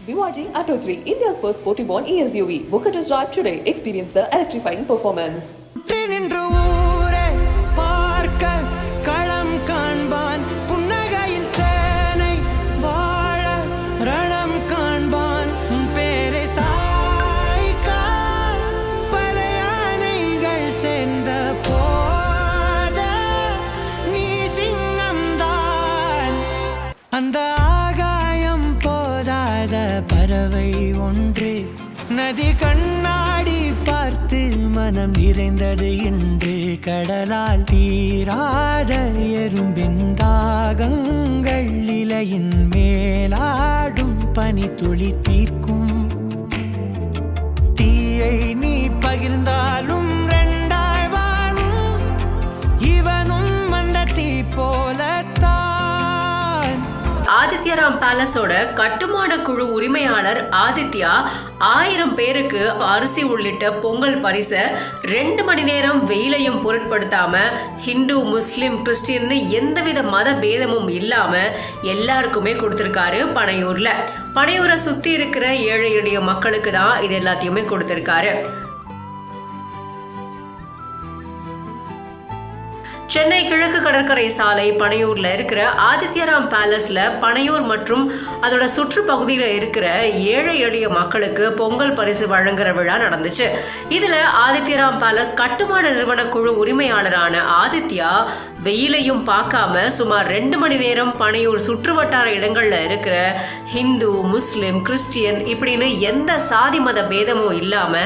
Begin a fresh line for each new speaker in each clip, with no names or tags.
BYD Atto 3, India's first sporty-born ESUV. Book a test drive today. Experience the electrifying performance.
அந்த ஆகாயம் போதாத பறவை ஒன்று நதி கண்ணாடி பார்த்து மனம் நிறைந்தது இன்று கடலால் தீராத எறும்பின் தாகங்கள் இலையின் மேலாடும் பனி துளி தீர்க்கும் தீயை நீ பகிர்ந்தாலும் ரெண்டாய் வாழும் இவனும் அந்த தீ போலத்தான்.
ஆதித்யராம் பேலஸோட கட்டுமான குழு உரிமையாளர் ஆதித்யா 1000 பேருக்கு அரிசி உள்ளிட்ட பொங்கல் பரிசை 2 மணி நேரம் வெயிலையும் பொருட்படுத்தாம ஹிந்து முஸ்லிம் கிறிஸ்டியன் எந்தவித மத பேதமும் இல்லாம எல்லாருக்குமே கொடுத்திருக்காரு பனையூரை சுத்தி இருக்கிற ஏழை எளிய மக்களுக்கு தான் இது எல்லாத்தையுமே கொடுத்திருக்காரு. சென்னை கிழக்கு கடற்கரை சாலை பனையூர்ல இருக்கிற ஆதித்யராம் பேலஸ்ல பனையூர் மற்றும் அதோட சுற்று பகுதியில இருக்கிற ஏழை எளிய மக்களுக்கு பொங்கல் பரிசு வழங்குற விழா நடந்துச்சு. இதுல ஆதித்யராம் பேலஸ் கட்டுமான நிறுவன குழு உரிமையாளரான ஆதித்யா வெயிலையும் பார்க்காம சுமார் 2 மணி நேரம் பனையூர் சுற்று வட்டார இடங்கள்ல இருக்கிற ஹிந்து முஸ்லிம் கிறிஸ்டியன் இப்படின்னு எந்த சாதி மத பேதமும் இல்லாம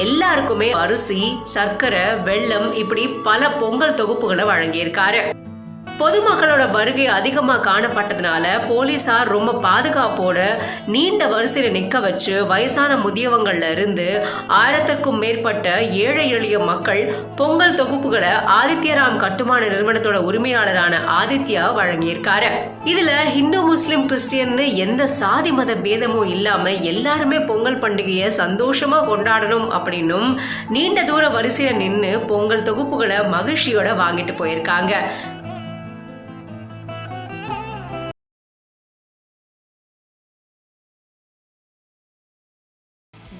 எல்லாருக்குமே அரிசி சர்க்கரை வெல்லம் இப்படி பல பொங்கல் தொகுப்புகளை வழங்கியிருக்காரு. பொதுமக்களோட வருகை அதிகமா காணப்பட்டதுனால போலீசார் ரொம்ப பாதுகாப்போட நீண்ட வரிசையில நிக்க வச்சு வயசான முதியவங்கள்ல இருந்து 1000க்கும் மேற்பட்ட ஏழை எளிய மக்கள் பொங்கல் தொகுப்புகளை ஆதித்யராம் கட்டுமான நிறுவனத்தோட உரிமையாளரான ஆதித்யா வழங்கியிருக்காரு. இதுல ஹிந்து முஸ்லிம் கிறிஸ்டியன் எந்த சாதி மத பேதமும் இல்லாம எல்லாருமே பொங்கல் பண்டிகையை சந்தோஷமா கொண்டாடணும் அப்படின்னும் நீண்ட தூர வரிசையில நின்று பொங்கல் தொகுப்புகளை மகிழ்ச்சியோட வாங்கிட்டு போயிருக்காங்க.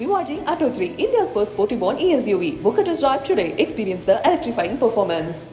BYD Atto 3, India's first sporty-born ESUV. Book a test drive today. Experience the electrifying performance.